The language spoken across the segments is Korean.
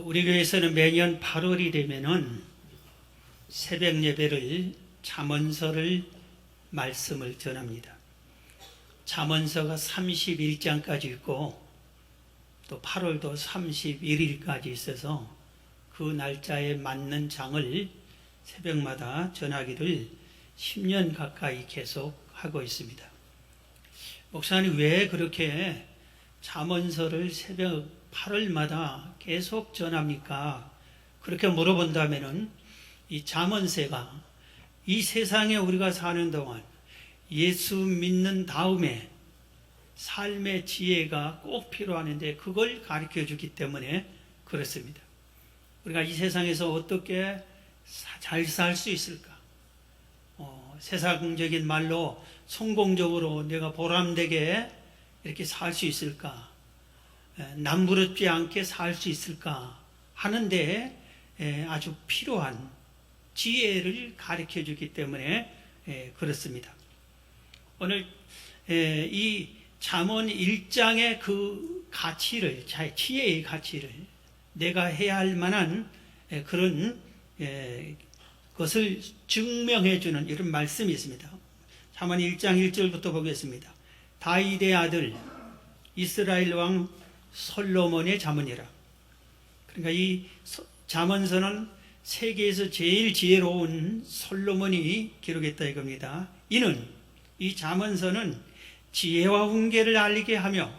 우리 교회에서는 매년 8월이 되면은 새벽 예배를 잠언서를 말씀을 전합니다. 잠언서가 31장까지 있고 또 8월도 31일까지 있어서 그 날짜에 맞는 장을 새벽마다 전하기를 10년 가까이 계속 하고 있습니다. 목사님 왜 그렇게 잠언서를 새벽 8월마다 계속 전합니까? 그렇게 물어본다면은 이 잠언서가 이 세상에 우리가 사는 동안 예수 믿는 다음에 삶의 지혜가 꼭 필요하는데 그걸 가르쳐 주기 때문에 그렇습니다. 우리가 이 세상에서 어떻게 잘 살 수 있을까? 세상적인 말로 성공적으로 내가 보람되게 이렇게 살 수 있을까? 남부럽지 않게 살 수 있을까? 하는데 아주 필요한 지혜를 가르쳐 주기 때문에 그렇습니다. 오늘 이 잠언 1장의 그 가치를, 지혜의 가치를 내가 해야 할 만한 그런 것을 증명해 주는 이런 말씀이 있습니다. 잠언 1장 1절부터 보겠습니다. 다윗의 아들 이스라엘 왕 솔로몬의 잠언이라. 그러니까 이 잠언서는 세계에서 제일 지혜로운 솔로몬이 기록했다 이겁니다. 이는 이 잠언서는 지혜와 훈계를 알게 하며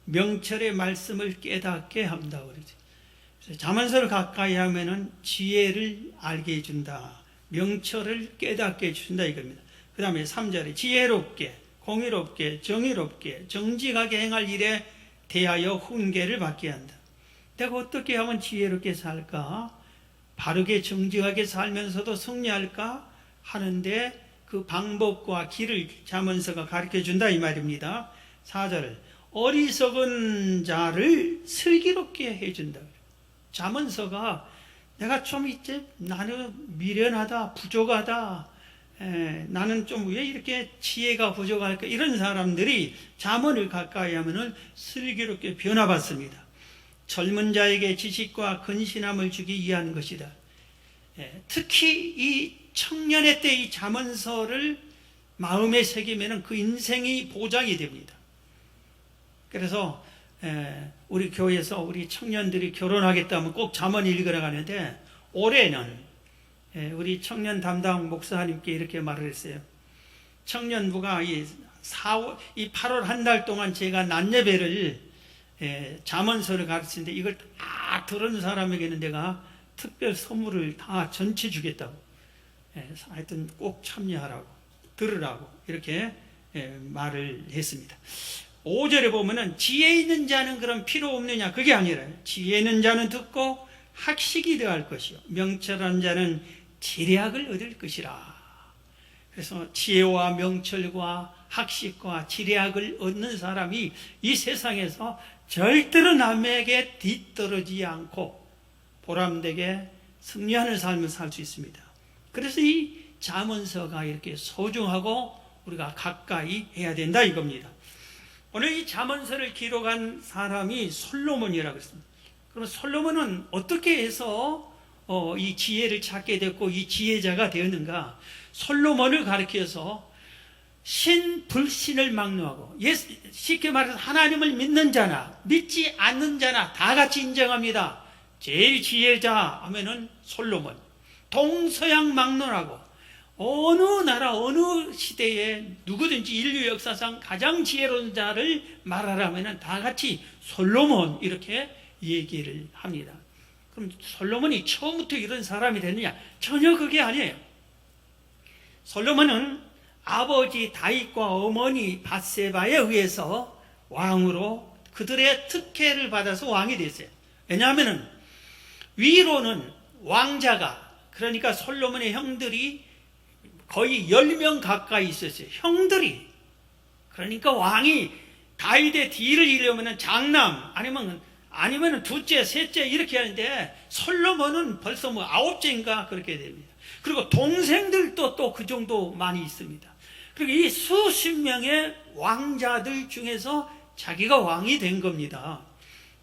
명철의 말씀을 깨닫게 한다 그러죠. 잠언서를 가까이 하면은 지혜를 알게 해준다. 명철을 깨닫게 해준다 이겁니다. 그 다음에 3절에 지혜롭게, 공의롭게, 정의롭게, 정직하게 행할 일에 대하여 훈계를 받게 한다. 내가 어떻게 하면 지혜롭게 살까? 바르게 정직하게 살면서도 승리할까? 하는데 그 방법과 길을 잠언서가 가르쳐 준다 이 말입니다. 4절 어리석은 자를 슬기롭게 해준다. 잠언서가 내가 좀 이제 나는 미련하다, 부족하다, 나는 좀 왜 이렇게 지혜가 부족할까? 이런 사람들이 잠언을 가까이 하면은 슬기롭게 변화받습니다. 젊은 자에게 지식과 근신함을 주기 위한 것이다. 특히 이 청년의 때 이 잠언서를 마음에 새기면은 그 인생이 보장이 됩니다. 그래서 우리 교회에서 우리 청년들이 결혼하겠다면 꼭 잠언 읽으러 가는데 올해는 우리 청년 담당 목사님께 이렇게 말을 했어요. 청년부가 이 8월 한 달 동안 제가 낮 예배를 잠언서를 가르치는데 이걸 다 들은 사람에게는 내가 특별 선물을 다 전체 주겠다고. 하여튼 꼭 참여하라고, 들으라고 이렇게 말을 했습니다. 5절에 보면은 지혜 있는 자는 그럼 필요 없느냐? 그게 아니라 지혜 있는 자는 듣고 학식이 더할 것이요 명철한 자는 지략을 얻을 것이라. 그래서 지혜와 명철과 학식과 지략을 얻는 사람이 이 세상에서 절대로 남에게 뒤떨어지지 않고 보람되게 승리하는 삶을 살 수 있습니다. 그래서 이 잠언서가 이렇게 소중하고 우리가 가까이 해야 된다 이겁니다. 오늘 이 잠언서를 기록한 사람이 솔로몬이라고 했습니다. 그럼 솔로몬은 어떻게 해서 이 지혜를 찾게 됐고 이 지혜자가 되었는가? 솔로몬을 가리켜서 신, 불신을 막론하고 쉽게 말해서 하나님을 믿는 자나 믿지 않는 자나 다 같이 인정합니다. 제일 지혜자 하면은 솔로몬. 동서양 막론하고 어느 나라 어느 시대에 누구든지 인류 역사상 가장 지혜로운 자를 말하라면 다 같이 솔로몬 이렇게 얘기를 합니다. 그럼 솔로몬이 처음부터 이런 사람이 됐느냐? 전혀 그게 아니에요. 솔로몬은 아버지 다윗과 어머니 밧세바에 의해서 왕으로 그들의 특혜를 받아서 왕이 됐어요. 왜냐하면 위로는 왕자가, 그러니까 솔로몬의 형들이 거의 10명 가까이 있었어요. 형들이. 그러니까 왕이 다윗의 뒤를 이으려면 장남 아니면 둘째, 셋째 이렇게 하는데 솔로몬은 벌써 9째인가 그렇게 됩니다. 그리고 동생들도 또 그 정도 많이 있습니다. 그리고 이 수십 명의 왕자들 중에서 자기가 왕이 된 겁니다.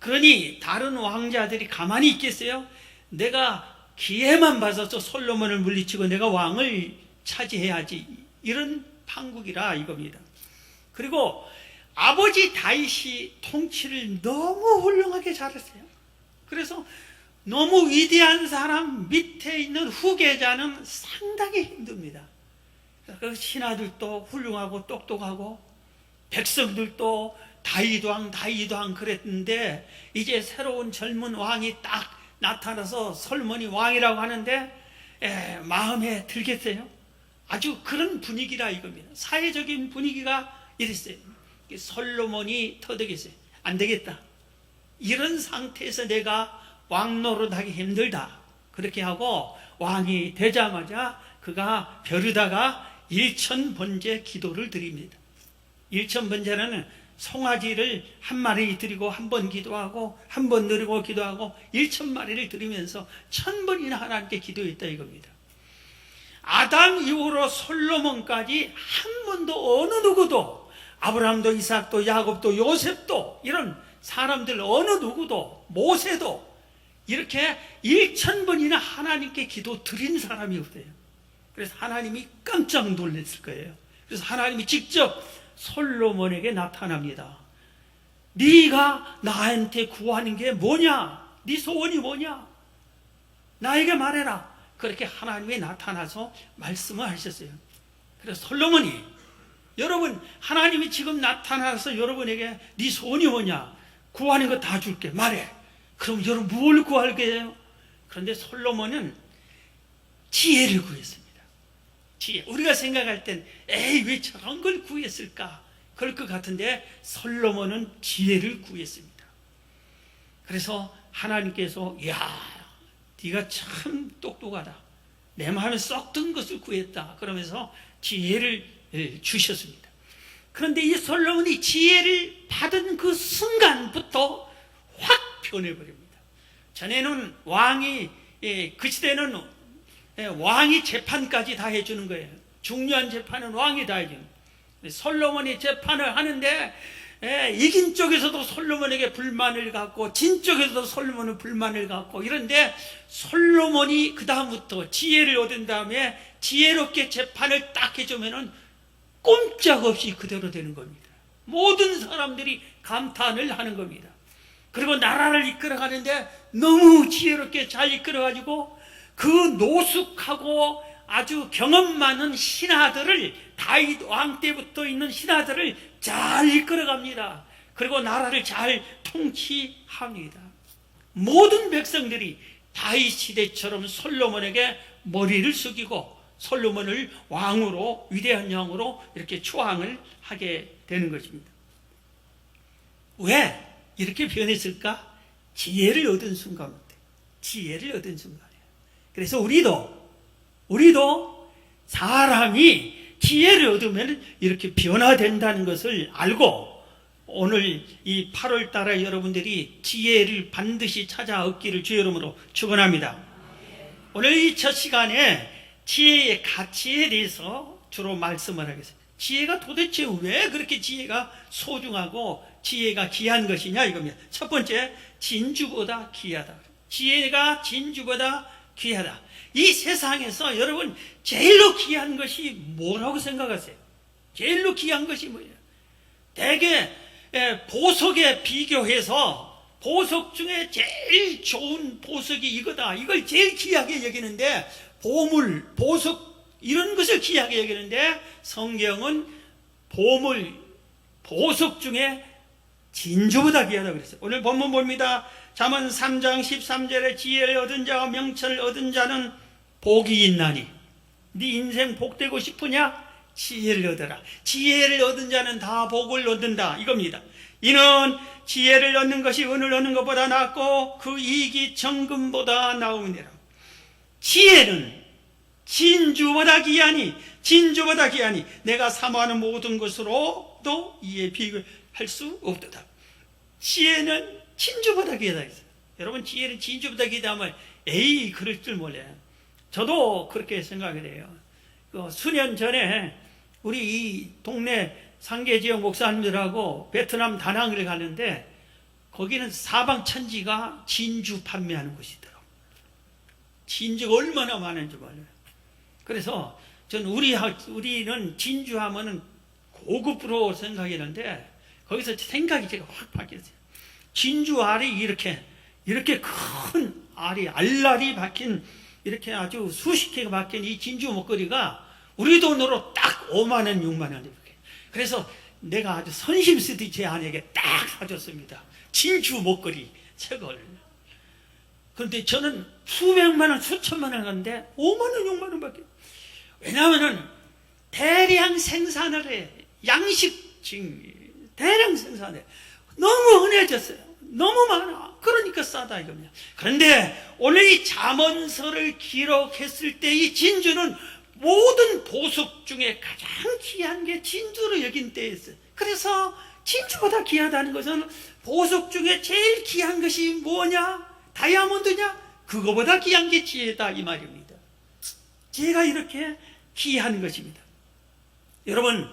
그러니 다른 왕자들이 가만히 있겠어요? 내가 기회만 봐서 저 솔로몬을 물리치고 내가 왕을 차지해야지, 이런 판국이라 이겁니다. 그리고 아버지 다윗이 통치를 너무 훌륭하게 잘했어요. 그래서 너무 위대한 사람 밑에 있는 후계자는 상당히 힘듭니다. 그 신하들도 훌륭하고 똑똑하고 백성들도 다윗 왕 그랬는데, 이제 새로운 젊은 왕이 딱 나타나서 솔로몬이 왕이라고 하는데 마음에 들겠어요? 아주 그런 분위기라 이겁니다. 사회적인 분위기가 이랬어요. 솔로몬이 터득했어요. 안 되겠다, 이런 상태에서 내가 왕 노릇하기 힘들다. 그렇게 하고 왕이 되자마자 그가 벼르다가 일천번제 기도를 드립니다. 일천번제는 송아지를 한 마리 드리고 한 번 기도하고 한 번 드리고 기도하고 1000마리를 드리면서 1000번이나 하나님께 기도했다 이겁니다. 아담 이후로 솔로몬까지 한 번도 어느 누구도, 아브라함도 이삭도 야곱도 요셉도, 이런 사람들 어느 누구도, 모세도 이렇게 1000번이나 하나님께 기도 드린 사람이 없어요. 그래서 하나님이 깜짝 놀랐을 거예요. 그래서 하나님이 직접 솔로몬에게 나타납니다. 네가 나한테 구하는 게 뭐냐? 네 소원이 뭐냐? 나에게 말해라. 그렇게 하나님이 나타나서 말씀을 하셨어요. 그래서 솔로몬이, 여러분, 하나님이 지금 나타나서 여러분에게 네 소원이 뭐냐? 구하는 거 다 줄게, 말해. 그럼 여러분 뭘 구할 거예요? 그런데 솔로몬은 지혜를 구했습니다. 지혜. 우리가 생각할 땐 에이 왜 저런 걸 구했을까? 그럴 것 같은데 솔로몬은 지혜를 구했습니다. 그래서 하나님께서 야, 네가 참 똑똑하다, 내 마음에 썩 든 것을 구했다, 그러면서 지혜를 주셨습니다. 그런데 이 솔로몬이 지혜를 받은 그 순간부터 확 변해버립니다. 전에는 왕이, 그 시대는 왕이 재판까지 다 해주는 거예요. 중요한 재판은 왕이 다 해주는 거예요. 솔로몬이 재판을 하는데 이긴 쪽에서도 솔로몬에게 불만을 갖고 진 쪽에서도 솔로몬은 불만을 갖고, 이런데 솔로몬이 그 다음부터 지혜를 얻은 다음에 지혜롭게 재판을 딱 해주면은 꼼짝없이 그대로 되는 겁니다. 모든 사람들이 감탄을 하는 겁니다. 그리고 나라를 이끌어가는데 너무 지혜롭게 잘 이끌어가지고 그 노숙하고 아주 경험 많은 신하들을, 다윗 왕 때부터 있는 신하들을 잘 이끌어갑니다. 그리고 나라를 잘 통치합니다. 모든 백성들이 다윗 시대처럼 솔로몬에게 머리를 숙이고 솔로몬을 왕으로, 위대한 왕으로 이렇게 추앙을 하게 되는 것입니다. 왜 이렇게 변했을까? 지혜를 얻은 순간부터. 지혜를 얻은 순간이에요. 그래서 우리도 사람이 지혜를 얻으면 이렇게 변화된다는 것을 알고, 오늘 이 8월 달에 여러분들이 지혜를 반드시 찾아 얻기를 주의 이름으로 축원합니다. 오늘 이 첫 시간에 지혜의 가치에 대해서 주로 말씀을 하겠습니다. 지혜가 도대체 왜 그렇게 지혜가 소중하고 지혜가 귀한 것이냐 이겁니다. 첫 번째, 진주보다 귀하다. 지혜가 진주보다 귀하다. 이 세상에서 여러분 제일로 귀한 것이 뭐라고 생각하세요? 제일로 귀한 것이 뭐예요? 대개 보석에 비교해서 보석 중에 제일 좋은 보석이 이거다, 이걸 제일 귀하게 여기는데, 보물, 보석 이런 것을 귀하게 여기는데, 성경은 보물, 보석 중에 진주보다 귀하다고 그랬어요. 오늘 본문 봅니다. 잠언 3장 13절에 지혜를 얻은 자와 명철을 얻은 자는 복이 있나니. 네 인생 복되고 싶으냐? 지혜를 얻어라. 지혜를 얻은 자는 다 복을 얻는다 이겁니다. 이는 지혜를 얻는 것이 은을 얻는 것보다 낫고 그 이익이 정금보다 나으니라. 지혜는 진주보다 귀하니, 진주보다 귀하니 내가 사모하는 모든 것으로도 이에 비교할 수 없도다. 지혜는 진주보다 귀하다 했어요. 여러분, 지혜는 진주보다 귀하다 하면 에이 그럴 줄 몰라요. 저도 그렇게 생각이 돼요. 수년 전에 우리 이 동네 상계지역 목사님들하고 베트남 다낭을 가는데 거기는 사방천지가 진주 판매하는 곳이더라고요. 진주가 얼마나 많은지 몰라요. 그래서 전 우리는 진주하면은 고급으로 생각했는데 거기서 생각이 제가 확 바뀌었어요. 진주 알이 이렇게 큰 알이 알알이 박힌 이렇게 아주 수십 개가 박힌 이 진주 목걸이가 우리 돈으로 딱 5만 원, 6만 원 이렇게. 그래서 내가 아주 선심 쓰듯이 제 아내에게 딱 사줬습니다. 진주 목걸이 책을. 그런데 저는 수백만 원, 수천만 원 하는데 5만 원, 6만 원밖에. 왜냐하면은 대량 생산을 해. 양식증 대량 생산해. 너무 흔해졌어요. 너무 많아. 그러니까 싸다 이겁니다. 그런데 오늘 이 잠언서를 기록했을 때 이 진주는 모든 보석 중에 가장 귀한 게 진주로 여긴 때였어요. 그래서 진주보다 귀하다는 것은 보석 중에 제일 귀한 것이 뭐냐? 다이아몬드냐? 그거보다 귀한 게 지혜다 이 말입니다. 지혜가 이렇게 귀한 것입니다. 여러분,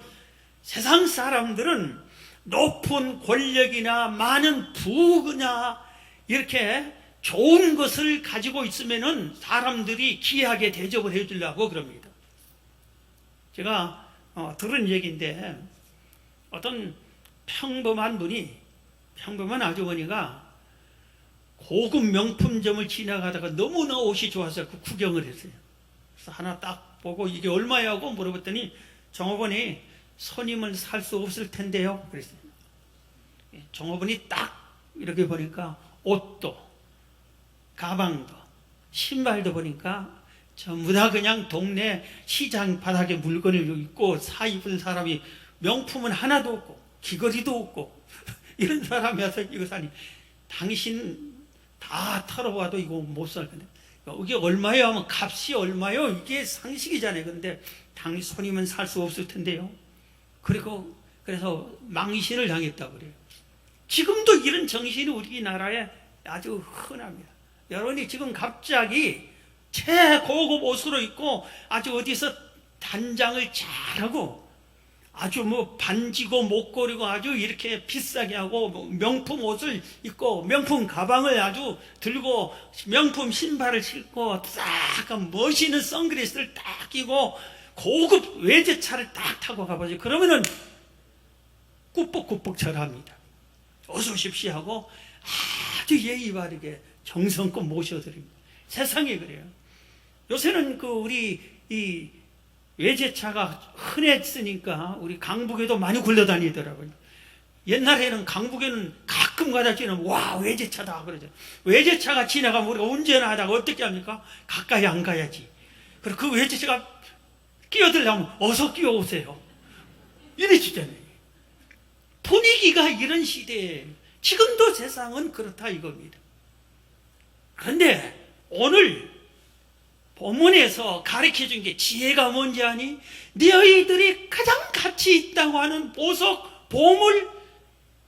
세상 사람들은 높은 권력이나 많은 부나 이렇게 좋은 것을 가지고 있으면은 사람들이 귀하게 대접을 해주려고 그럽니다. 제가 들은 얘기인데 어떤 평범한 아주머니가 고급 명품점을 지나가다가 너무나 옷이 좋아서 그 구경을 했어요. 그래서 하나 딱 보고 이게 얼마냐고 물어봤더니 종업원이 손님은 살 수 없을 텐데요. 그랬어요. 종업원이 딱 이렇게 보니까 옷도, 가방도, 신발도 보니까 전부 다 그냥 동네 시장 바닥에 물건을 입고 사 입은 사람이 명품은 하나도 없고 귀걸이도 없고 이런 사람이 와서 이거 사니 당신 다 털어와도 이거 못 살 건데 이게 얼마요 하면 값이 얼마요? 이게 상식이잖아요. 근데 당신 손님은 살 수 없을 텐데요. 그래서 망신을 당했다고 그래요. 지금도 이런 정신이 우리나라에 아주 흔합니다. 여러분이 지금 갑자기 최고급 옷으로 입고 아주 어디서 단장을 잘하고 아주 뭐 반지고 목걸이고 아주 이렇게 비싸게 하고 명품 옷을 입고 명품 가방을 아주 들고 명품 신발을 신고 딱 멋있는 선글라스를 딱 끼고 고급 외제차를 딱 타고 가보죠. 그러면은 꾸벅꾸벅 절합니다. 어서 오십시오 하고 아주 예의 바르게 정성껏 모셔드립니다. 세상에 그래요. 요새는 우리 이 외제차가 흔했으니까 우리 강북에도 많이 굴러다니더라고요. 옛날에는 강북에는 가끔 가다 지나면 와 외제차다 그러죠. 외제차가 지나가면 우리가 운전하다가 어떻게 합니까? 가까이 안 가야지. 그리고 그 외제차가 끼어들려면 어서 끼어오세요. 이래주잖아요. 분위기가 이런 시대에 지금도 세상은 그렇다 이겁니다. 그런데 오늘 본문에서 가르쳐준 게 지혜가 뭔지 아니? 너희들이 가장 가치 있다고 하는 보석, 보물,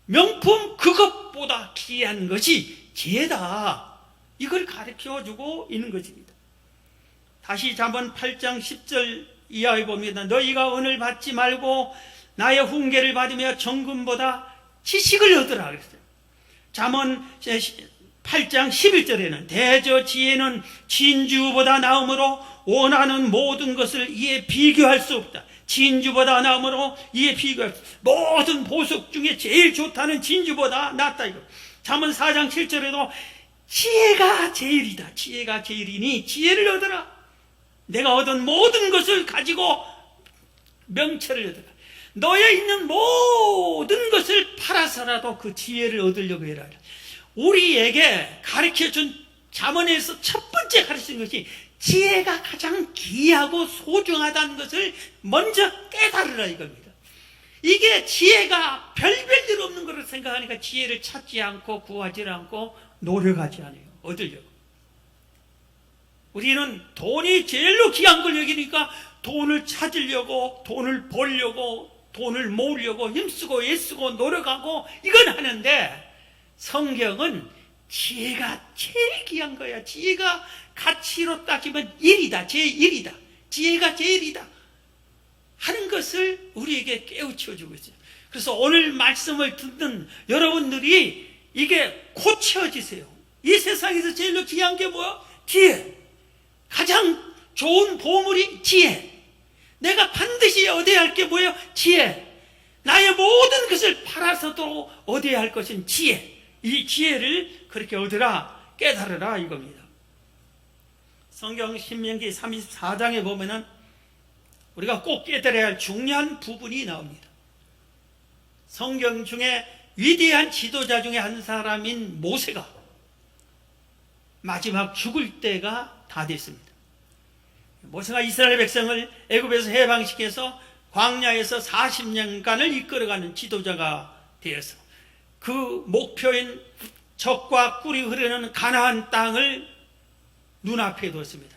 명품 그것보다 귀한 것이 지혜다. 이걸 가르쳐주고 있는 것입니다. 다시 잠언 8장 10절 이하에 봅니다. 너희가 은을 받지 말고 나의 훈계를 받으며 정금보다 지식을 얻으라 그랬어요. 잠언 8장 11절에는 대저 지혜는 진주보다 나음으로 원하는 모든 것을 이에 비교할 수 없다. 진주보다 나음으로 이에 비교할 수 없다. 모든 보석 중에 제일 좋다는 진주보다 낫다 이거. 잠언 4장 7절에도 지혜가 제일이다. 지혜가 제일이니 지혜를 얻으라. 내가 얻은 모든 것을 가지고 명철을 얻으라. 너에 있는 모든 것을 팔아서라도 그 지혜를 얻으려고 해라. 우리에게 가르쳐준 잠언에서 첫 번째 가르치는 것이 지혜가 가장 귀하고 소중하다는 것을 먼저 깨달으라 이겁니다. 이게 지혜가 별별 없는 것을 생각하니까 지혜를 찾지 않고 구하지 않고 노력하지 않아요. 얻으려고. 우리는 돈이 제일로 귀한 걸 여기니까 돈을 찾으려고, 돈을 벌려고, 돈을 모으려고 힘쓰고 애쓰고 노력하고 이건 하는데 성경은 지혜가 제일 귀한 거야. 지혜가 가치로 따지면 1이다. 제1이다. 지혜가 제일이다. 하는 것을 우리에게 깨우쳐 주고 있어요. 그래서 오늘 말씀을 듣는 여러분들이 이게 고쳐지세요. 이 세상에서 제일로 귀한 게 뭐야? 지혜. 가장 좋은 보물이 지혜. 내가 반드시 얻어야 할 게 뭐예요? 지혜. 나의 모든 것을 팔아서도 얻어야 할 것은 지혜. 이 지혜를 그렇게 얻으라, 깨달으라 이겁니다. 성경 신명기 34장에 보면은 우리가 꼭 깨달아야 할 중요한 부분이 나옵니다. 성경 중에 위대한 지도자 중에 한 사람인 모세가 마지막 죽을 때가 다 됐습니다. 모세가 이스라엘 백성을 애굽에서 해방시켜서 광야에서 40년간을 이끌어가는 지도자가 되어서 그 목표인 젖과 꿀이 흐르는 가나안 땅을 눈앞에 뒀습니다.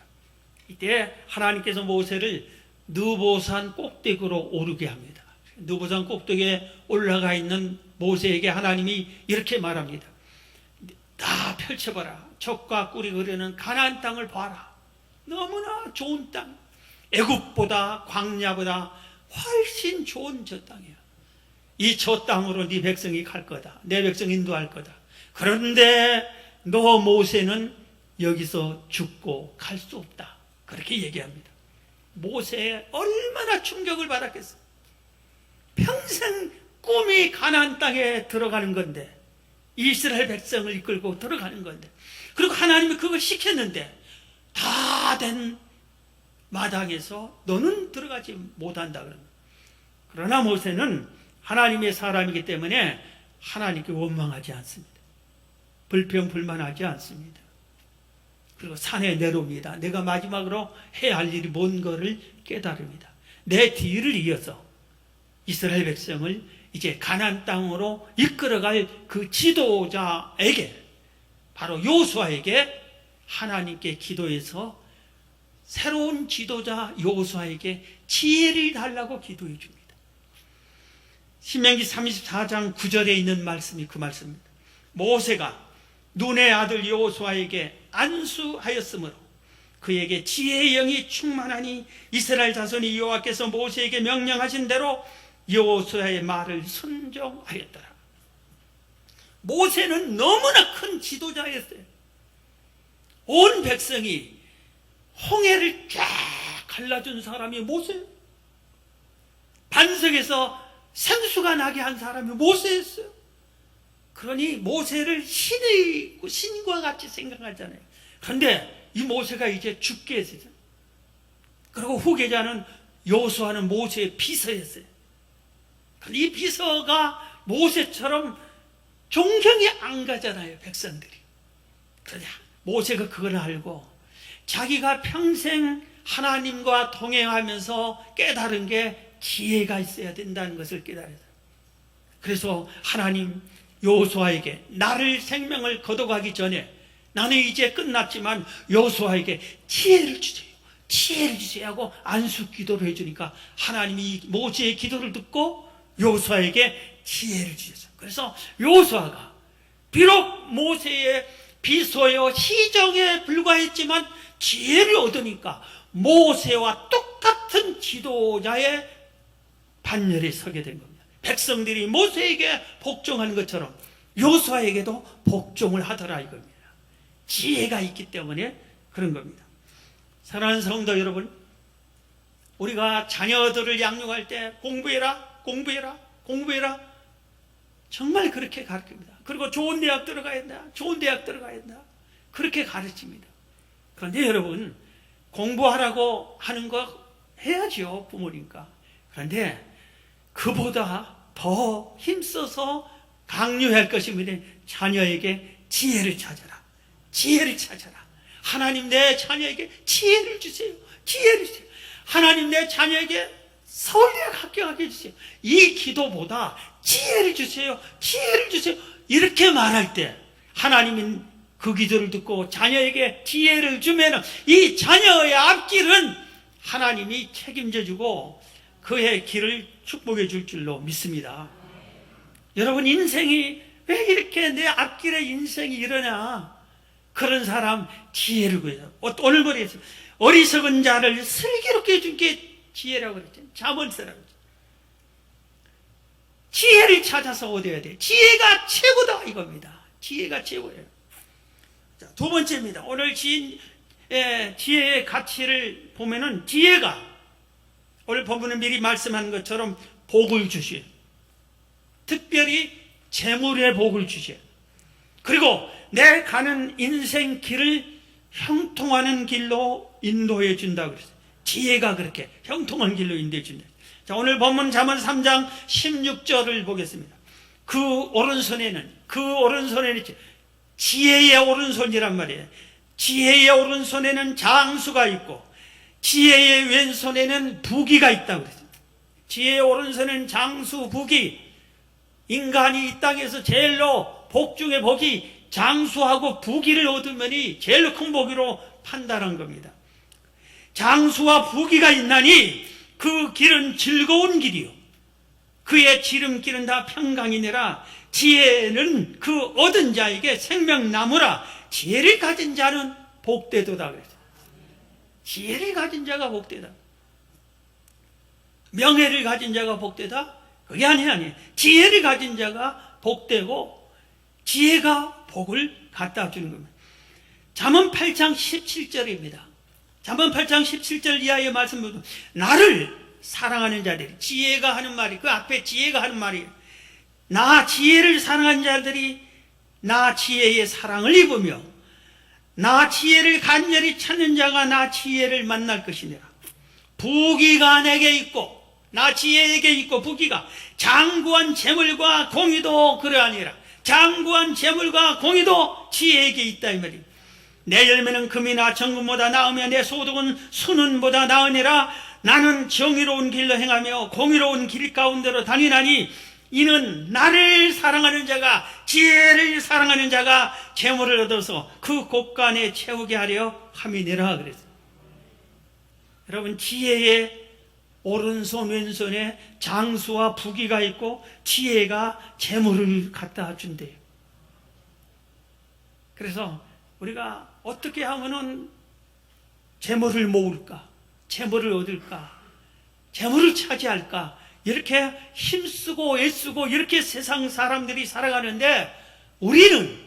이때 하나님께서 모세를 느보산 꼭대기로 오르게 합니다. 느보산 꼭대기에 올라가 있는 모세에게 하나님이 이렇게 말합니다. 다 펼쳐봐라. 젖과 꿀이 흐르는 가나안 땅을 봐라. 너무나 좋은 땅. 애굽보다 광야보다 훨씬 좋은 저 땅이야. 이 저 땅으로 네 백성이 갈 거다. 내 백성 인도할 거다. 그런데 너 모세는 여기서 죽고 갈 수 없다. 그렇게 얘기합니다. 모세 얼마나 충격을 받았겠어. 평생 꿈이 가나안 땅에 들어가는 건데, 이스라엘 백성을 이끌고 들어가는 건데, 그리고 하나님이 그걸 시켰는데 다 된 마당에서 너는 들어가지 못한다. 그러나 모세는 하나님의 사람이기 때문에 하나님께 원망하지 않습니다. 불평불만하지 않습니다. 그리고 산에 내려옵니다. 내가 마지막으로 해야 할 일이 뭔 거를 깨달습니다. 내 뒤를 이어서 이스라엘 백성을 이제 가나안 땅으로 이끌어갈 그 지도자에게, 바로 여호수아에게 하나님께 기도해서 새로운 지도자 여호수아에게 지혜를 달라고 기도해 줍니다. 신명기 34장 9절에 있는 말씀이 그 말씀입니다. 모세가 눈의 아들 여호수아에게 안수하였으므로 그에게 지혜의 영이 충만하니 이스라엘 자손이 여호와께서 모세에게 명령하신 대로 여호수아의 말을 순종하였더라. 모세는 너무나 큰 지도자였어요. 온 백성이 홍해를 쫙 갈라준 사람이 모세. 반석에서 생수가 나게 한 사람이 모세였어요. 그러니 모세를 신과 같이 생각하잖아요. 그런데 이 모세가 이제 죽게 했어요. 그리고 후계자는 여호수아는 모세의 비서였어요. 이 비서가 모세처럼 존경이 안 가잖아요, 백성들이. 그러냐, 모세가 그걸 알고 자기가 평생 하나님과 동행하면서 깨달은 게 지혜가 있어야 된다는 것을 깨달았어요. 그래서 하나님 여호수아에게 나를 생명을 거둬가기 전에, 나는 이제 끝났지만 여호수아에게 지혜를 주세요. 지혜를 주세요 하고 안수 기도를 해주니까 하나님이 모세의 기도를 듣고 여호수아에게 지혜를 주셨어요. 그래서 여호수아가 비록 모세의 비서여 시정에 불과했지만 지혜를 얻으니까 모세와 똑같은 지도자의 반열에 서게 된 겁니다. 백성들이 모세에게 복종하는 것처럼 여호수아에게도 복종을 하더라 이겁니다. 지혜가 있기 때문에 그런 겁니다. 사랑하는 성도 여러분, 우리가 자녀들을 양육할 때 공부해라, 공부해라, 공부해라, 정말 그렇게 가르칩니다. 그리고 좋은 대학 들어가야 한다, 좋은 대학 들어가야 한다, 그렇게 가르칩니다. 그런데 여러분, 공부하라고 하는 거 해야죠, 부모니까. 그런데 그보다 더 힘써서 강요할 것이면 자녀에게 지혜를 찾아라. 지혜를 찾아라. 하나님 내 자녀에게 지혜를 주세요. 지혜를 주세요. 하나님 내 자녀에게 서울대학 합격하게 해주세요. 이 기도보다 지혜를 주세요. 지혜를 주세요. 이렇게 말할 때 하나님은 그 기도를 듣고 자녀에게 지혜를 주면 이 자녀의 앞길은 하나님이 책임져 주고 그의 길을 축복해 줄 줄로 믿습니다. 여러분, 인생이 왜 이렇게 내 앞길에 인생이 이러냐? 그런 사람 지혜를 구해서, 오늘 머리에서 어리석은 자를 슬기롭게 해준 게 지혜라고 그랬죠. 잠언서라고 그랬죠. 지혜를 찾아서 얻어야 돼. 지혜가 최고다 이겁니다. 지혜가 최고예요. 자, 두 번째입니다. 오늘 지혜의 가치를 보면은 지혜가 오늘 본문은 미리 말씀한 것처럼 복을 주시요. 특별히 재물의 복을 주시요. 그리고 내 가는 인생 길을 형통하는 길로 인도해 준다고 그랬어요. 지혜가 그렇게 형통한 길로 인도해 준다. 자, 오늘 본문 잠언 3장 16절을 보겠습니다. 그 오른손에는 지혜의 오른손이란 말이에요. 지혜의 오른손에는 장수가 있고 지혜의 왼손에는 부귀가 있다고 그랬어요. 지혜의 오른손에는 장수, 부귀. 인간이 이 땅에서 제일로 복 중에 복이 장수하고 부귀를 얻으면이 제일로 큰 복으로 판단한 겁니다. 장수와 부귀가 있나니 그 길은 즐거운 길이요. 그의 지름길은 다 평강이니라. 지혜는 그 얻은 자에게 생명나무라. 지혜를 가진 자는 복되도다 그랬어요. 지혜를 가진 자가 복되다. 명예를 가진 자가 복되다? 그게 아니에요. 지혜를 가진 자가 복되고 지혜가 복을 갖다 주는 겁니다. 잠언 8장 17절입니다. 잠언 8장 17절 이하의 말씀은 나를 사랑하는 자들이, 지혜가 하는 말이, 그 앞에 지혜가 하는 말이에요. 나 지혜를 사랑하는 자들이 나 지혜의 사랑을 입으며 나 지혜를 간절히 찾는 자가 나 지혜를 만날 것이니라. 부귀가 내게 있고 나 지혜에게 있고 부귀가 장구한 재물과 공의도 그러하니라. 장구한 재물과 공의도 지혜에게 있다 이 말이에요. 내 열매는 금이나 정금보다 나으며 내 소득은 순은보다 나으니라. 나는 정의로운 길로 행하며 공의로운 길 가운데로 다니나니 이는 나를 사랑하는 자가, 지혜를 사랑하는 자가 재물을 얻어서 그 곳간에 채우게 하려 함이니라 그랬어요. 여러분, 지혜의 오른손 왼손에 장수와 부귀가 있고 지혜가 재물을 갖다 준대요. 그래서 우리가 어떻게 하면은 재물을 모을까, 재물을 얻을까, 재물을 차지할까, 이렇게 힘쓰고 애쓰고 이렇게 세상 사람들이 살아가는데 우리는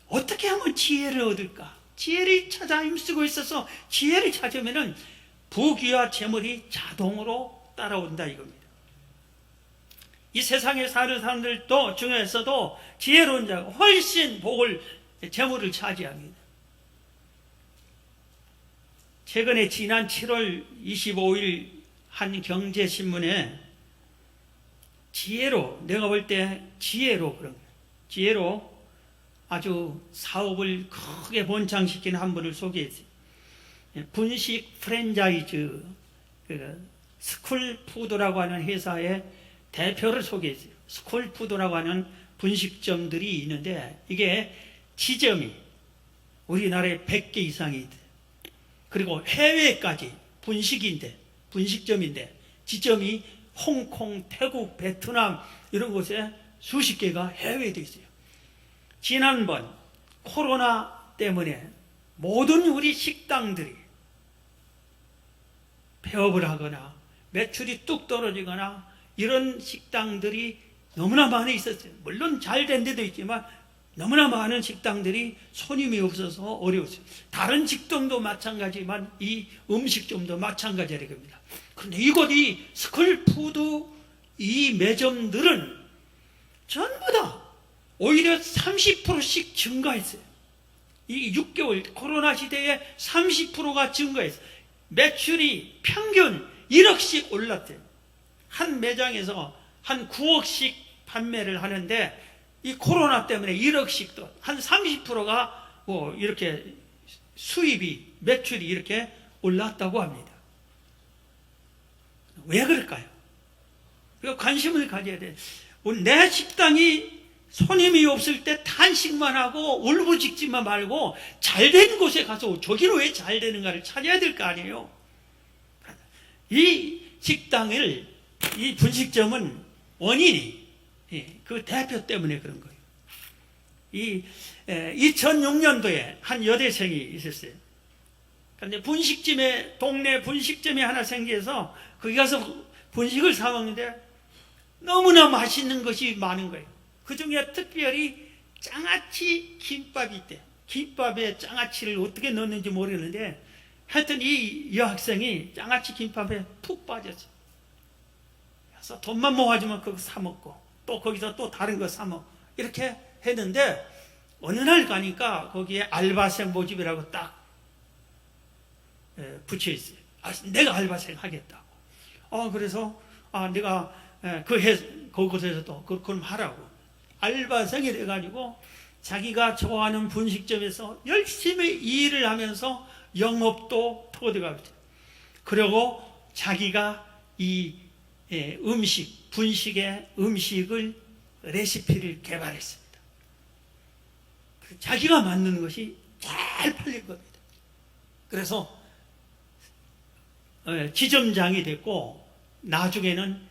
어떻게 하면 지혜를 얻을까? 지혜를 찾아 힘쓰고 있어서 지혜를 찾으면은 부귀와 재물이 자동으로 따라온다 이겁니다. 이 세상에 사는 사람들도 중에서도 지혜로운 자가 훨씬 복을, 재물을 차지합니다. 최근에 지난 7월 25일 한 경제신문에 지혜로, 내가 볼 때 지혜로 그런 거예요. 지혜로 아주 사업을 크게 번창시킨 한 분을 소개했어요. 분식 프랜차이즈 스쿨푸드라고 하는 회사의 대표를 소개했어요. 스쿨푸드라고 하는 분식점들이 있는데 이게 지점이 우리나라에 100개 이상이 있대. 그리고 해외까지 분식점인데 지점이 홍콩, 태국, 베트남 이런 곳에 수십 개가 해외에 돼 있어요. 지난번 코로나 때문에 모든 우리 식당들이 폐업을 하거나 매출이 뚝 떨어지거나 이런 식당들이 너무나 많이 있었어요. 물론 잘 된 데도 있지만 너무나 많은 식당들이 손님이 없어서 어려웠어요. 다른 직종도 마찬가지지만 이 음식점도 마찬가지라 겁니다. 그런데 이곳이 스쿨푸드 이 매점들은 전부 다 오히려 30%씩 증가했어요. 이 6개월 코로나 시대에 30%가 증가했어요. 매출이 평균 1억씩 올랐대요. 한 매장에서 한 9억씩 판매를 하는데 이 코로나 때문에 1억씩도 한 30%가 뭐 이렇게 수입이, 매출이 이렇게 올랐다고 합니다. 왜 그럴까요? 그러니까 관심을 가져야 돼. 내 식당이 손님이 없을 때 탄식만 하고 울부짖지만 말고 잘된 곳에 가서 저기는 왜 잘 되는가를 찾아야 될 거 아니에요. 이 식당을, 이 분식점은 원인이 그 대표 때문에 그런 거예요. 이 2006년도에 한 여대생이 있었어요. 그런데 분식집에, 동네 분식점이 하나 생겨서 거기 가서 분식을 사 먹는데 너무나 맛있는 것이 많은 거예요. 그 중에 특별히 장아찌 김밥이 있대. 김밥에 장아찌를 어떻게 넣었는지 모르겠는데 하여튼 이 여학생이 장아찌 김밥에 푹 빠졌어. 그래서 돈만 모아주면 그거 사 먹고 또 거기서 또 다른 거 사 먹고 이렇게 했는데 어느 날 가니까 거기에 알바생 모집이라고 딱 붙여 있어요. 내가 알바생 하겠다고. 그래서 내가 그곳에서 또 그럼 하라고. 알바생이 돼가지고 자기가 좋아하는 분식점에서 열심히 일을 하면서 영업도 터득하고, 그리고 자기가 이 분식의 음식을 레시피를 개발했습니다. 자기가 만드는 것이 잘 팔린 겁니다. 그래서 지점장이 됐고 나중에는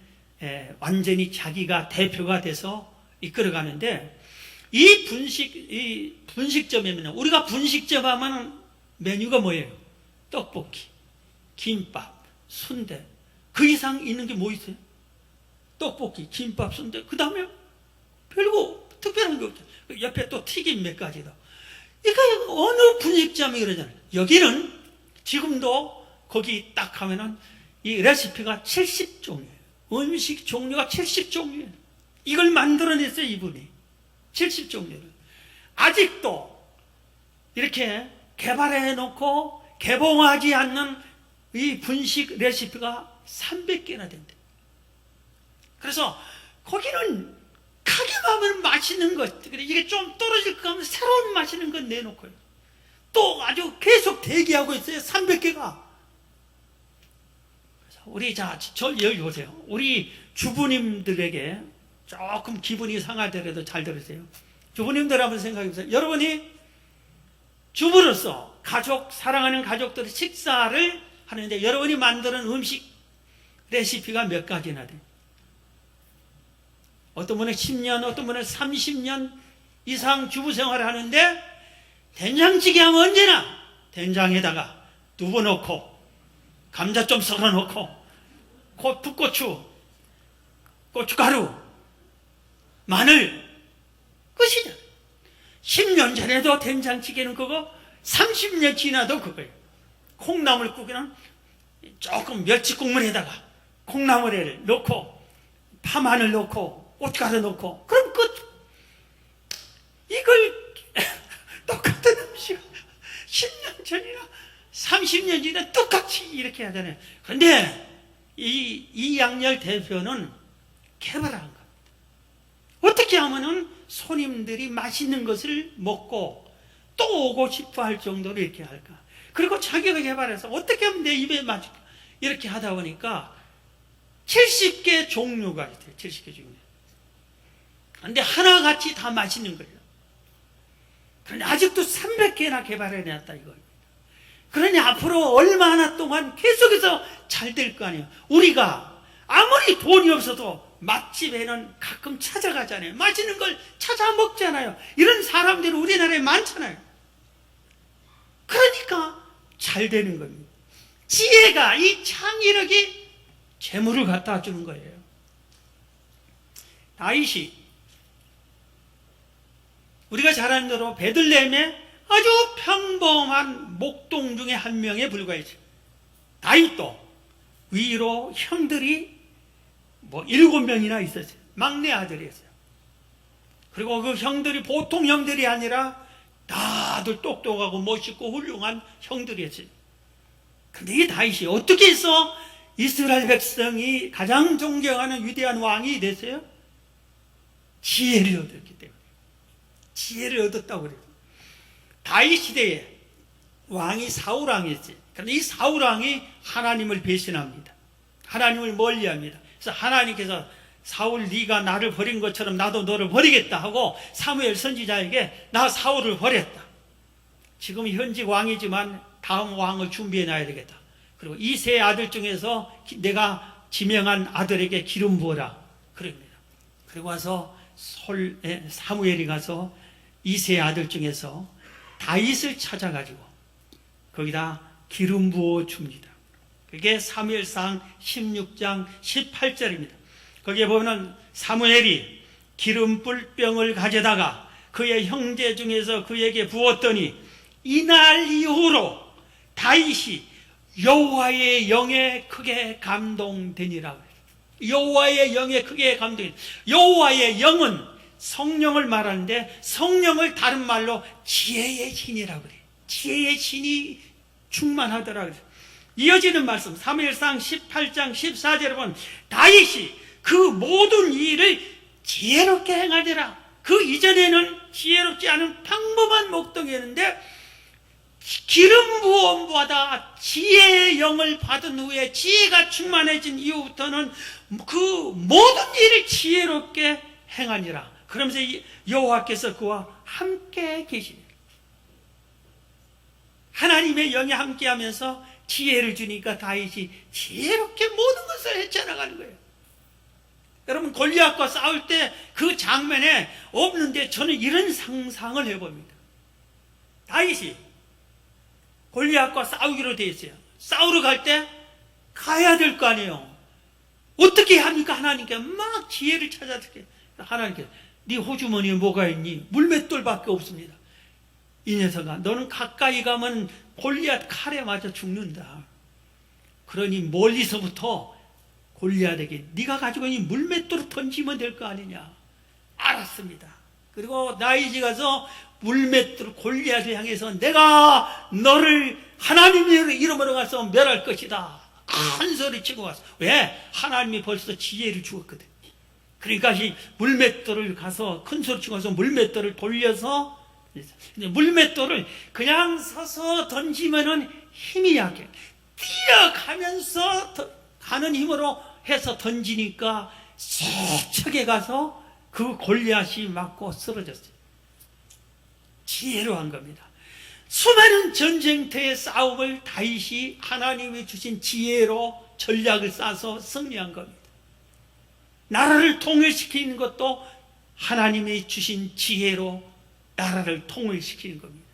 완전히 자기가 대표가 돼서 이끌어가는데, 이 분식점에는 우리가 분식점 하면 메뉴가 뭐예요? 떡볶이, 김밥, 순대. 그 이상 있는 게 뭐 있어요? 떡볶이, 김밥, 순대. 그 다음에 별거 특별한 게 없죠. 옆에 또 튀김 몇 가지 더. 이거 어느 분식점이 그러잖아요. 여기는 지금도 거기 딱 가면은 이 레시피가 70종류예요. 음식 종류가 70종류예요. 이걸 만들어냈어요, 이분이. 70종류를. 아직도 이렇게 개발해 놓고 개봉하지 않는 이 분식 레시피가 300개나 된대. 그래서 거기는 가기만 하면 맛있는 것, 이게 좀 떨어질까 하면 새로운 맛있는 것 내놓고요. 또 아주 계속 대기하고 있어요. 300개가. 우리 여기 보세요. 우리 주부님들에게 조금 기분이 상하더라도 잘 들으세요. 주부님들 한번 생각해 보세요. 여러분이 주부로서 사랑하는 가족들의 식사를 하는데 여러분이 만드는 음식 레시피가 몇 가지나 돼요. 어떤 분은 10년, 어떤 분은 30년 이상 주부 생활을 하는데 된장찌개 하면 언제나 된장에다가 두부 넣고 감자 좀 썰어 넣고 풋고추, 고춧가루, 마늘 끝이죠. 10년 전에도 된장찌개는 그거, 30년 지나도 그거예요. 콩나물국에는 조금 멸치 국물에다가 콩나물을 넣고 파마늘 넣고 고춧가루 넣고 그럼 끝. 이걸 똑같은 음식 10년 전이나 30년 전이나 똑같이 이렇게 하잖아요. 그런데 이양열 대표는 개발한 겁니다. 어떻게 하면은 손님들이 맛있는 것을 먹고 또 오고 싶어 할 정도로 이렇게 할까? 그리고 자기가 개발해서 어떻게 하면 내 입에 맞을까? 이렇게 하다 보니까 70개 종류가 있어요. 70개 종류. 근데 하나같이 다 맛있는 거예요. 그런데 아직도 300개나 개발해냈다 이거예요. 그러니 앞으로 얼마나 동안 계속해서 잘 될 거 아니에요. 우리가 아무리 돈이 없어도 맛집에는 가끔 찾아가잖아요. 맛있는 걸 찾아 먹잖아요. 이런 사람들이 우리나라에 많잖아요. 그러니까 잘 되는 겁니다. 지혜가, 이 창의력이 재물을 갖다 주는 거예요. 다윗이 우리가 잘 아는 대로 베들레헴에 아주 평범한 목동 중에 한 명에 불과했어요. 다윗도 위로 형들이 7명이나 있었어요. 막내 아들이었어요. 그리고 그 형들이 보통 형들이 아니라 다들 똑똑하고 멋있고 훌륭한 형들이었어요. 근데 이 다윗이 어떻게 해서 이스라엘 백성이 가장 존경하는 위대한 왕이 됐어요? 지혜를 얻었기 때문에. 지혜를 얻었다고 그래요. 다윗 시대에 왕이 사울왕이었어요. 그런데 이 사울왕이 하나님을 배신합니다. 하나님을 멀리합니다. 그래서 하나님께서 사울, 네가 나를 버린 것처럼 나도 너를 버리겠다 하고 사무엘 선지자에게 나 사울을 버렸다. 지금 현직 왕이지만 다음 왕을 준비해 놔야 되겠다. 그리고 이 세 아들 중에서 내가 지명한 아들에게 기름 부어라. 그럽니다. 그리고 와서 사무엘이 가서 이 세 아들 중에서 다윗을 찾아가지고 거기다 기름 부어 줍니다. 그게 사무엘상 16장 18절입니다. 거기에 보면 사무엘이 기름 뿔병을 가져다가 그의 형제 중에서 그에게 부었더니 이날 이후로 다윗이 여호와의 영에 크게 감동되니라. 여호와의 영에 크게 감동되니, 여호와의 영은 성령을 말하는데 성령을 다른 말로 지혜의 신이라고 그래요. 지혜의 신이 충만하더라. 이어지는 말씀 사무엘상 18장 14절에 보면 다윗이 그 모든 일을 지혜롭게 행하더라. 그 이전에는 지혜롭지 않은 평범한 목동이었는데 기름 부음보다 지혜의 영을 받은 후에 지혜가 충만해진 이후부터는 그 모든 일을 지혜롭게 행하니라. 그러면서 여호와께서 그와 함께 계시니, 하나님의 영이 함께하면서 지혜를 주니까 다윗이 지혜롭게 모든 것을 헤쳐나가는 거예요. 여러분, 골리앗과 싸울 때 그 장면에 없는데 저는 이런 상상을 해봅니다. 다윗이 골리앗과 싸우기로 되어 있어요. 싸우러 갈 때 가야 될 거 아니에요. 어떻게 합니까? 하나님께 막 지혜를 찾아서 하나님께, 네 호주머니에 뭐가 있니? 물맷돌밖에 없습니다. 이 녀석아, 너는 가까이 가면 골리앗 칼에 맞아 죽는다. 그러니 멀리서부터 골리앗에게 네가 가지고 있는 물맷돌을 던지면 될 거 아니냐. 알았습니다. 그리고 다윗이 가서 물맷돌 골리앗을 향해서 내가 너를 하나님의 이름으로 가서 멸할 것이다. 큰 소리 치고 갔어. 왜? 하나님이 벌써 지혜를 주었거든. 그러니까 이 물맷돌을 가서 큰 소리 치고 가서 물맷돌을 돌려서, 물맷돌을 그냥 서서 던지면은 힘이 약해. 뛰어가면서 가는 힘으로 해서 던지니까 세척에 가서 그 골리앗이 맞고 쓰러졌어요. 지혜로 한 겁니다. 수많은 전쟁터의 싸움을 다윗이 하나님이 주신 지혜로 전략을 짜서 승리한 겁니다. 나라를 통일시키는 것도 하나님이 주신 지혜로 나라를 통일시키는 겁니다.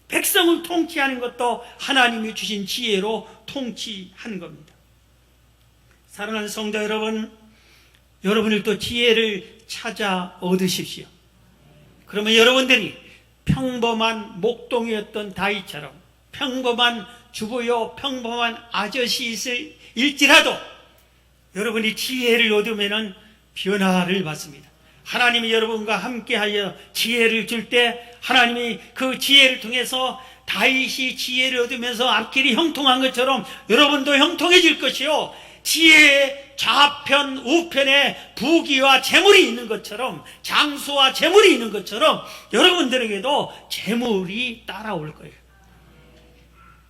백성을 통치하는 것도 하나님이 주신 지혜로 통치하는 겁니다. 사랑하는 성도 여러분, 여러분들도 지혜를 찾아 얻으십시오. 그러면 여러분들이 평범한 목동이었던 다윗처럼 평범한 주부요, 평범한 아저씨일지라도 여러분이 지혜를 얻으면 변화를 받습니다. 하나님이 여러분과 함께하여 지혜를 줄 때 하나님이 그 지혜를 통해서 다윗이 지혜를 얻으면서 앞길이 형통한 것처럼 여러분도 형통해질 것이요, 지혜의 좌편 우편에 부귀와 재물이 있는 것처럼, 장수와 재물이 있는 것처럼 여러분들에게도 재물이 따라올 거예요.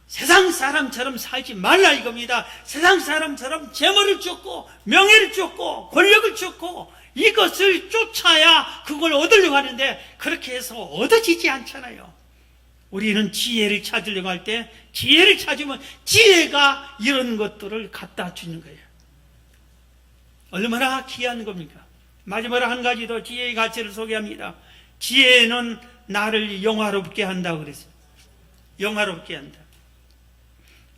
세상 사람처럼 살지 말라 이겁니다. 세상 사람처럼 재물을 쫓고 명예를 쫓고 권력을 쫓고 이것을 쫓아야 그걸 얻으려고 하는데 그렇게 해서 얻어지지 않잖아요. 우리는 지혜를 찾으려고 할 때 지혜를 찾으면 지혜가 이런 것들을 갖다 주는 거예요. 얼마나 귀한 겁니까? 마지막으로 한 가지 더 지혜의 가치를 소개합니다. 지혜는 나를 영화롭게 한다고 그랬어요. 영화롭게 한다.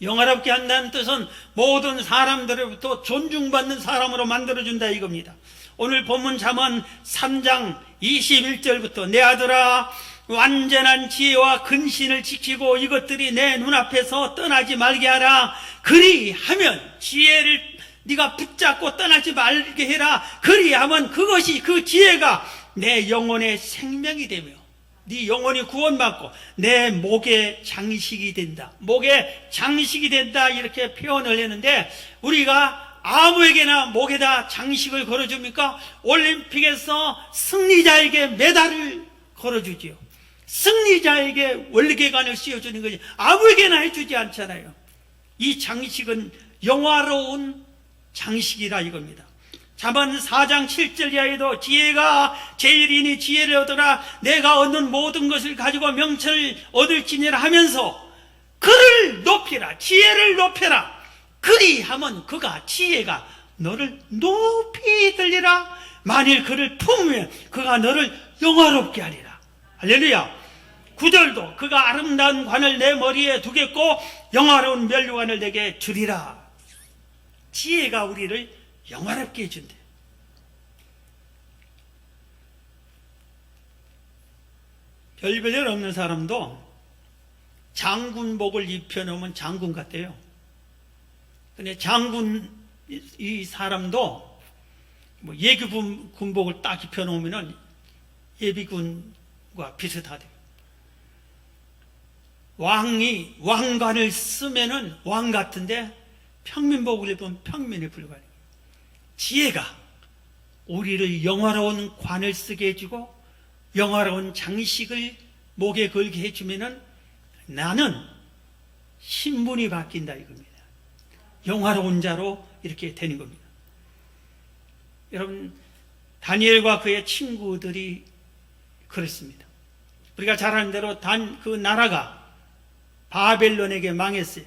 영화롭게 한다는 뜻은 모든 사람들로부터 존중받는 사람으로 만들어준다 이겁니다. 오늘 본문 잠언 3장 21절부터 내 아들아, 완전한 지혜와 근신을 지키고 이것들이 내 눈앞에서 떠나지 말게 하라. 그리하면, 지혜를 네가 붙잡고 떠나지 말게 해라. 그리하면 그것이, 그 지혜가 내 영혼의 생명이 되며 네 영혼이 구원받고 내 목의 장식이 된다. 목의 장식이 된다, 이렇게 표현을 했는데, 우리가 아무에게나 목에다 장식을 걸어줍니까? 올림픽에서 승리자에게 메달을 걸어주지요. 승리자에게 월계관을 씌워주는 거지 아무에게나 해주지 않잖아요. 이 장식은 영화로운 장식이라 이겁니다. 잠언 4장 7절 이하에도 지혜가 제일이니 지혜를 얻으라. 내가 얻는 모든 것을 가지고 명철을 얻을지니라 하면서 그를 높이라. 지혜를 높여라. 그리하면 그가, 지혜가 너를 높이 들리라. 만일 그를 품으면 그가 너를 영화롭게 하리라. 할렐루야. 9절도 그가 아름다운 관을 내 머리에 두겠고 영화로운 면류관을 내게 주리라. 지혜가 우리를 영화롭게 해준대. 별별 없는 사람도 장군복을 입혀놓으면 장군 같대요. 근데 장군 이 사람도 뭐 예비군 군복을 딱 입혀놓으면 예비군과 비슷하대요. 왕이 왕관을 쓰면은 왕 같은데 평민복을 입으면 평민에 불과해요. 지혜가 우리를 영화로운 관을 쓰게 해주고 영화로운 장식을 목에 걸게 해주면은 나는 신분이 바뀐다 이겁니다. 영화로운 자로 이렇게 되는 겁니다. 여러분, 다니엘과 그의 친구들이 그렇습니다. 우리가 잘 아는 대로 그 나라가 바벨론에게 망했어요.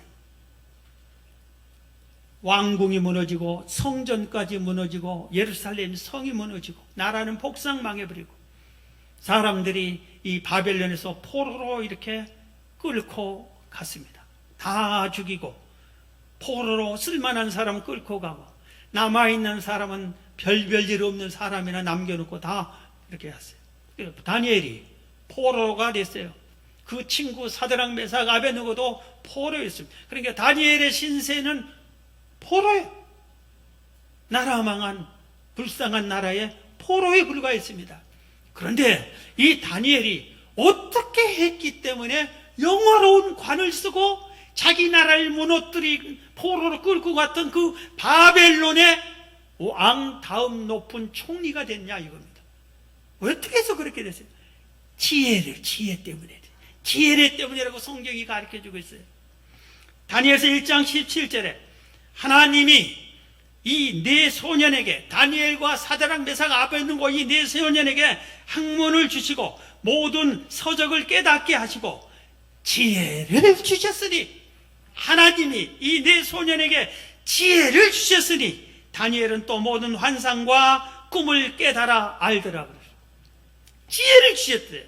왕궁이 무너지고 성전까지 무너지고 예루살렘 성이 무너지고 나라는 폭삭 망해버리고 사람들이 이 바벨론에서 포로로 이렇게 끌고 갔습니다. 다 죽이고 포로로 쓸만한 사람 끌고 가고 남아있는 사람은 별별 없는 사람이나 남겨놓고 다 이렇게 했어요. 다니엘이 포로가 됐어요. 그 친구 사드락 메삭 아베느고도 포로였습니다. 그러니까 다니엘의 신세는 포로예요. 나라 망한 불쌍한 나라의 포로에 불과했습니다. 그런데 이 다니엘이 어떻게 했기 때문에 영화로운 관을 쓰고 자기 나라를 무너뜨린 포로로 끌고 갔던 그 바벨론의 왕 다음 높은 총리가 됐냐 이겁니다. 어떻게 해서 그렇게 됐어요? 지혜 때문에. 지혜 때문이라고 성경이 가르쳐주고 있어요. 다니엘서 1장 17절에 하나님이 이 네 소년에게 다니엘과 사드락 메삭 아베느고 이 네 소년에게 학문을 주시고 모든 서적을 깨닫게 하시고 지혜를 주셨으니 하나님이 이 네 소년에게 지혜를 주셨으니 다니엘은 또 모든 환상과 꿈을 깨달아 알더라고요. 지혜를 주셨어요.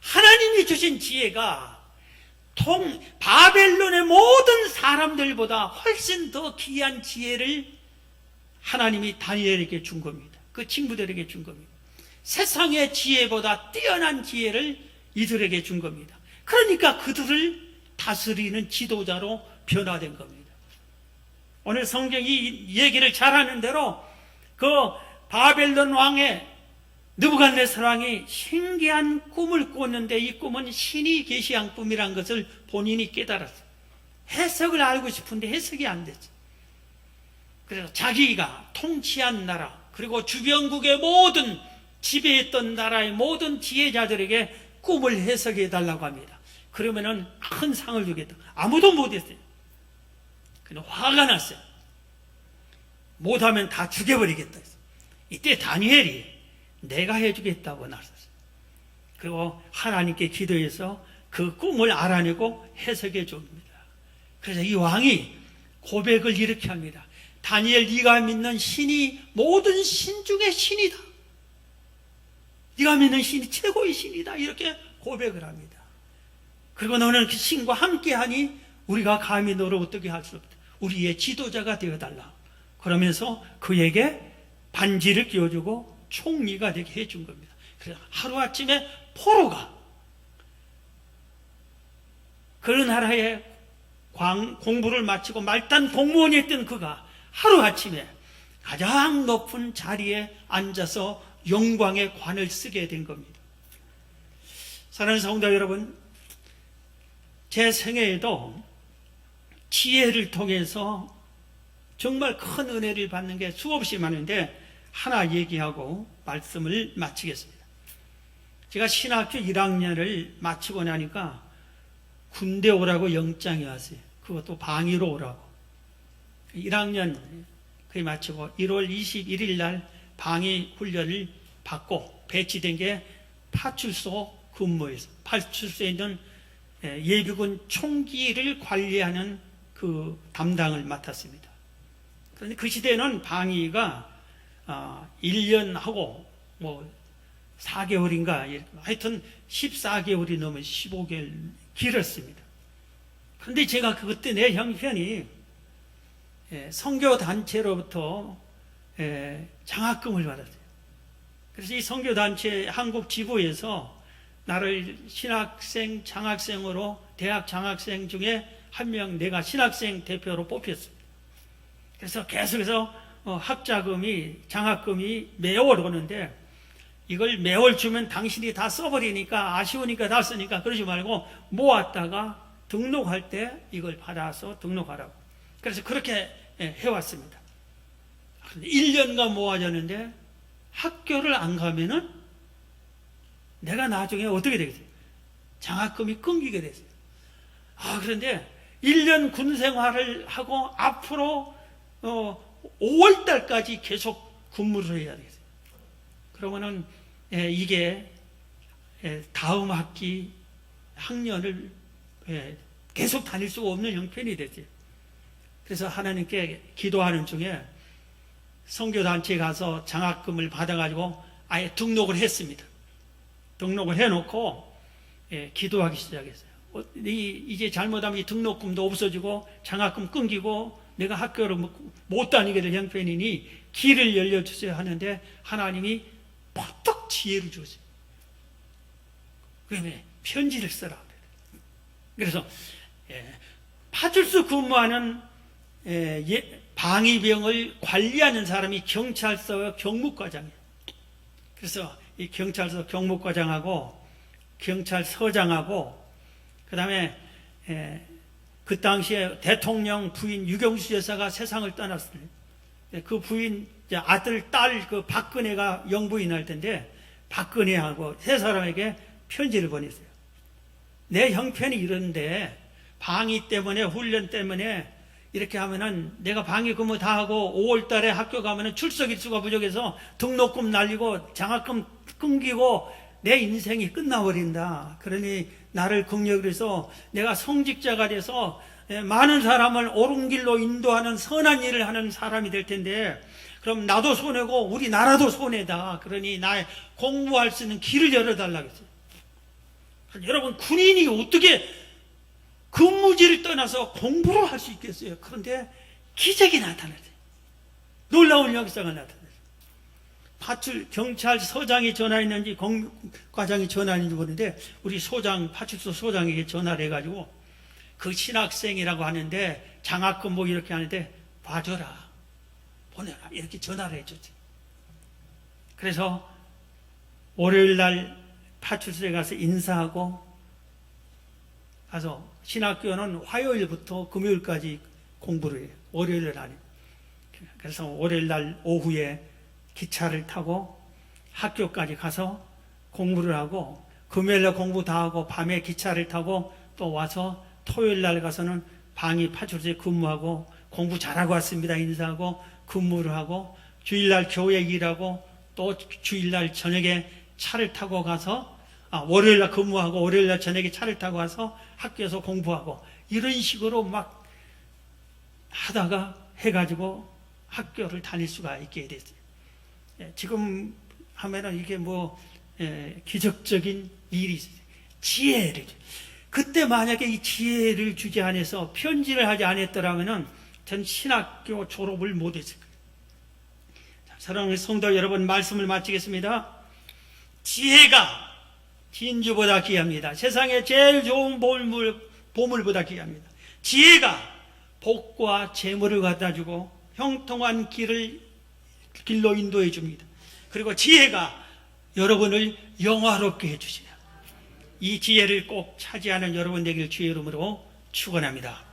하나님이 주신 지혜가 바벨론의 모든 사람들보다 훨씬 더 귀한 지혜를 하나님이 다니엘에게 준 겁니다. 그 친구들에게 준 겁니다. 세상의 지혜보다 뛰어난 지혜를 이들에게 준 겁니다. 그러니까 그들을 다스리는 지도자로 변화된 겁니다. 오늘 성경이 얘기를 잘하는 대로 그 바벨론 왕의 느부갓네살 왕이 신기한 꿈을 꿨는데 이 꿈은 신이 계시한 꿈이란 것을 본인이 깨달았어요. 해석을 알고 싶은데 해석이 안 됐죠. 그래서 자기가 통치한 나라 그리고 주변국의 모든 지배했던 나라의 모든 지혜자들에게 꿈을 해석해 달라고 합니다. 그러면은 큰 상을 주겠다. 아무도 못했어요. 그냥 화가 났어요. 못하면 다 죽여버리겠다. 이때 다니엘이 내가 해주겠다고 나섰어요. 그리고 하나님께 기도해서 그 꿈을 알아내고 해석해 줍니다. 그래서 이 왕이 고백을 이렇게 합니다. 다니엘, 네가 믿는 신이 모든 신 중에 신이다. 네가 믿는 신이 최고의 신이다. 이렇게 고백을 합니다. 그리고 너는 그 신과 함께하니 우리가 감히 너를 어떻게 할 수 없다. 우리의 지도자가 되어달라. 그러면서 그에게 반지를 끼워주고 총리가 되게 해준 겁니다. 그래서 하루아침에 포로가 그 나라에 공부를 마치고 말단 공무원이 했던 그가 하루아침에 가장 높은 자리에 앉아서 영광의 관을 쓰게 된 겁니다. 사랑하는 성도 여러분, 제 생애에도 지혜를 통해서 정말 큰 은혜를 받는 게 수없이 많은데 하나 얘기하고 말씀을 마치겠습니다. 제가 신학교 1학년을 마치고 나니까 군대 오라고 영장이 왔어요. 그것도 방위로 오라고. 1학년 거의 마치고 1월 21일 날 방위 훈련을 받고 배치된 게 파출소 근무에서 파출소에 있는 예비군 총기를 관리하는 그 담당을 맡았습니다. 그런데 그 시대에는 방위가 1년하고 뭐 4개월인가 하여튼 14개월이 넘은 15개월 길었습니다. 그런데 제가 그때 내 형편이 선교단체로부터 장학금을 받았어요. 그래서 이 선교단체 한국 지부에서 나를 신학생, 장학생으로 대학 장학생 중에 한 명 내가 신학생 대표로 뽑혔어요. 그래서 계속해서 학자금이, 장학금이 매월 오는데 이걸 매월 주면 당신이 다 써버리니까 아쉬우니까 다 쓰니까 그러지 말고 모았다가 등록할 때 이걸 받아서 등록하라고. 그래서 그렇게 해왔습니다. 1년간 모아졌는데 학교를 안 가면은 내가 나중에 어떻게 되겠어요? 장학금이 끊기게 됐어요. 그런데 1년 군 생활을 하고 앞으로 5월 달까지 계속 근무를 해야 되겠어요. 그러면은 이게 다음 학기 학년을 계속 다닐 수가 없는 형편이 됐어요. 그래서 하나님께 기도하는 중에 선교단체에 가서 장학금을 받아가지고 아예 등록을 했습니다. 등록을 해놓고 기도하기 시작했어요. 이제 잘못하면 이 등록금도 없어지고 장학금 끊기고 내가 학교를 못 다니게 될 형편이니 길을 열려주세요 하는데 하나님이 퍼뜩 지혜를 주었어요. 그러면 편지를 쓰라. 그래서 파출소 근무하는 방위병을 관리하는 사람이 경찰서 경무과장이에요. 그래서 이 경찰서 경무과장하고 경찰서장하고 그 다음에 그 당시에 대통령 부인 유경수 여사가 세상을 떠났어요. 그 부인 아들, 딸, 그 박근혜가 영부인 할 텐데 박근혜하고 세 사람에게 편지를 보냈어요. 내 형편이 이런데 방위 때문에 훈련 때문에 이렇게 하면은 내가 방위 근무 다 하고 5월 달에 학교 가면은 출석 일수가 부족해서 등록금 날리고 장학금 끊기고 내 인생이 끝나버린다. 그러니 나를 긍휼히 해서 내가 성직자가 돼서 많은 사람을 옳은 길로 인도하는 선한 일을 하는 사람이 될 텐데 그럼 나도 손해고 우리나라도 손해다. 그러니 나의 공부할 수 있는 길을 열어달라고 했어요. 여러분, 군인이 어떻게 근무지를 떠나서 공부를 할 수 있겠어요? 그런데 기적이 나타났어요. 놀라운 역사가 나타났어요. 경찰서장이 전화했는지 과장이 전화했는지 모르는데 우리 소장, 파출소 소장에게 전화를 해가지고 그 신학생이라고 하는데 장학금 뭐 이렇게 하는데 봐줘라, 보내라, 이렇게 전화를 해줬지. 그래서 월요일날 파출소에 가서 인사하고 가서 신학교는 화요일부터 금요일까지 공부를 해요. 월요일날 안 해요. 그래서 월요일날 오후에 기차를 타고 학교까지 가서 공부를 하고 금요일날 공부 다 하고 밤에 기차를 타고 또 와서 토요일날 가서는 방위 파출소에 근무하고 공부 잘하고 왔습니다 인사하고 근무를 하고 주일날 교회 일하고 또 주일날 저녁에 차를 타고 가서 월요일날 근무하고 월요일날 저녁에 차를 타고 가서 학교에서 공부하고 이런 식으로 막 하다가 해가지고 학교를 다닐 수가 있게 됐어요. 지금 하면은 이게 기적적인 일이 있어요. 지혜를. 그때 만약에 이 지혜를 주지 않아서 편지를 하지 않았더라면은 전 신학교 졸업을 못했을 거예요. 사랑하는 성도 여러분, 말씀을 마치겠습니다. 지혜가 진주보다 귀합니다. 세상에 제일 좋은 보물보다 귀합니다. 지혜가 복과 재물을 갖다주고 형통한 길로 인도해 줍니다. 그리고 지혜가 여러분을 영화롭게 해주시냐. 이 지혜를 꼭 차지하는 여러분 되길 주의 이름으로 축원합니다.